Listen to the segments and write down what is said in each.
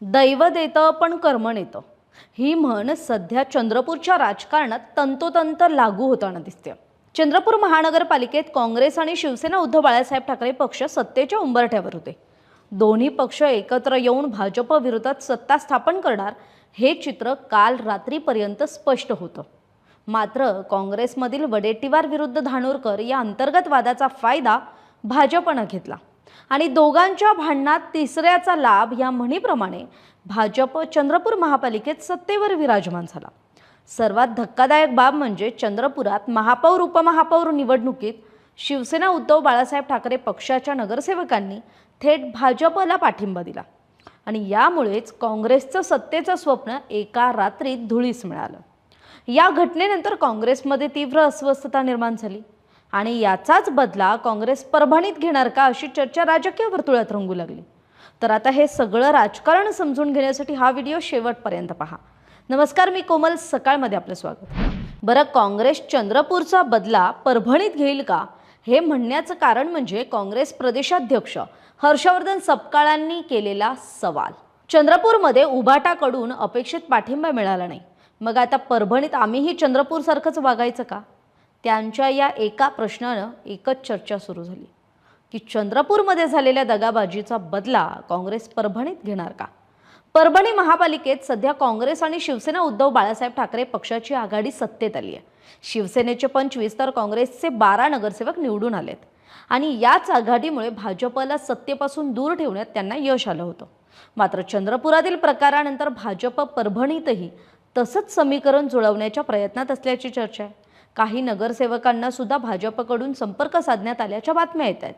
दैव देतं पण कर्म नेतं ही म्हण सध्या चंद्रपूरच्या राजकारणात तंतोतंत लागू होताना दिसते। चंद्रपूर महानगरपालिकेत काँग्रेस आणि शिवसेना उद्धव बाळासाहेब ठाकरे पक्ष सत्तेच्या उंबरठ्यावर होते। दोन्ही पक्ष एकत्र येऊन भाजप विरोधात सत्ता स्थापन करणार हे चित्र काल रात्रीपर्यंत स्पष्ट होतं। मात्र काँग्रेसमधील वडेट्टीवार विरुद्ध धानोरकर या अंतर्गत वादाचा फायदा भाजपने घेतला आणि दोघांच्या भांडणात तिसऱ्याचा लाभ या म्हणीप्रमाणे भाजप चंद्रपूर महापालिकेत सत्तेवर विराजमान झाला। सर्वात धक्कादायक बाब म्हणजे चंद्रपुरात महापौर उपमहापौर निवडणुकीत शिवसेना उद्धव बाळासाहेब ठाकरे पक्षाच्या नगरसेवकांनी थेट भाजपला पाठिंबा दिला आणि यामुळेच काँग्रेसचं सत्तेचं स्वप्न एका रात्रीत धुळीस मिळालं। या घटनेनंतर काँग्रेसमध्ये तीव्र अस्वस्थता निर्माण झाली आणि याचाच बदला काँग्रेस परभणीत घेणार का अशी चर्चा राजकीय वर्तुळात रंगू लागली। तर आता हे सगळं राजकारण समजून घेण्यासाठी हा व्हिडिओ शेवटपर्यंत पहा। नमस्कार, मी कोमल, सकाळमध्ये आपलं स्वागत। बरं, काँग्रेस चंद्रपूरचा बदला परभणीत घेईल का हे म्हणण्याचं कारण म्हणजे काँग्रेस प्रदेशाध्यक्ष हर्षवर्धन सपकाळांनी केलेला सवाल। चंद्रपूरमध्ये उभाटाकडून अपेक्षित पाठिंबा मिळाला नाही, मग आता परभणीत आम्हीही चंद्रपूर सारखंच वागायचं का? त्यांच्या या एका प्रश्नानं एकच चर्चा सुरू झाली की चंद्रपूरमध्ये झालेल्या दगाबाजीचा बदला काँग्रेस परभणीत घेणार का? परभणी महापालिकेत सध्या काँग्रेस आणि शिवसेना उद्धव बाळासाहेब ठाकरे पक्षाची आघाडी सत्तेत आली आहे। शिवसेनेचे 25 तर काँग्रेसचे 12 नगरसेवक निवडून आलेत आणि याच आघाडीमुळे भाजपला सत्तेपासून दूर ठेवण्यात त्यांना यश आलं होतं। मात्र चंद्रपुरातील प्रकारानंतर भाजप परभणीतही तसंच समीकरण जुळवण्याच्या प्रयत्नात असल्याची चर्चा आहे। काही नगरसेवकांना सुद्धा भाजपकडून संपर्क साधण्यात आल्याच्या बातम्या येत आहेत।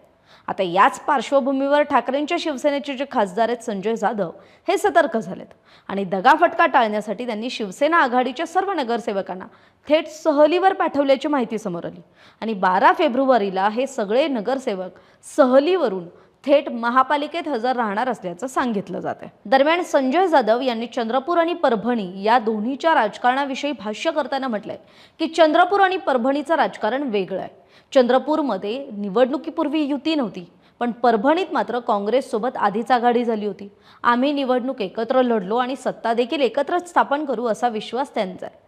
आता याच पार्श्वभूमीवर ठाकरेंच्या शिवसेनेचे जे खासदार आहेत संजय जाधव हे सतर्क झालेत आणि दगाफटका टाळण्यासाठी त्यांनी शिवसेना आघाडीच्या सर्व नगरसेवकांना थेट सहलीवर पाठवल्याची माहिती समोर आली आणि 12 फेब्रुवारीला हे सगळे नगरसेवक सहलीवरून थेट महापालिकेत हजर राहणार असल्याचं सांगितलं जात आहे। दरम्यान संजय जाधव यांनी चंद्रपूर आणि परभणी या दोन्हीच्या राजकारणाविषयी भाष्य करताना म्हटलंय की चंद्रपूर आणि परभणीचं राजकारण वेगळं आहे। चंद्रपूरमध्ये निवडणुकीपूर्वी युती नव्हती, पण परभणीत मात्र काँग्रेससोबत आधीच आघाडी झाली होती। आम्ही निवडणूक एकत्र लढलो आणि सत्ता देखील एकत्रच स्थापन करू असा विश्वास त्यांचा आहे।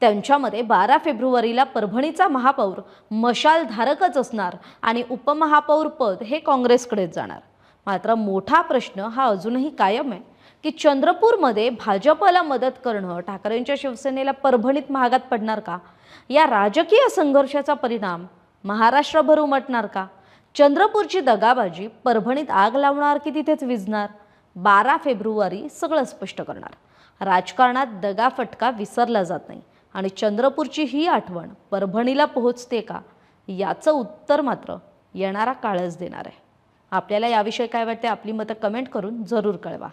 त्यांच्यामध्ये 12 फेब्रुवारीला परभणीचा महापौर मशाल धारकच असणार आणि उपमहापौर पद हे काँग्रेसकडेच जाणार। मात्र मोठा प्रश्न हा अजूनही कायम आहे की चंद्रपूरमध्ये भाजपला मदत करणं ठाकरेंच्या शिवसेनेला परभणीत महागात पडणार का? या राजकीय संघर्षाचा परिणाम महाराष्ट्रभर उमटणार का? चंद्रपूरची दगाबाजी परभणीत आग लावणार की तिथेच विझणार? 12 फेब्रुवारी सगळं स्पष्ट करणार। राजकारणात दगाफटका विसरला जात नाही आणि चंद्रपूरची ही आठवण परभणीला पोहोचते का याचं उत्तर मात्र येणारा काळच देणार आहे। आपल्याला याविषयी काय वाटते? आपली मतं कमेंट करून जरूर कळवा।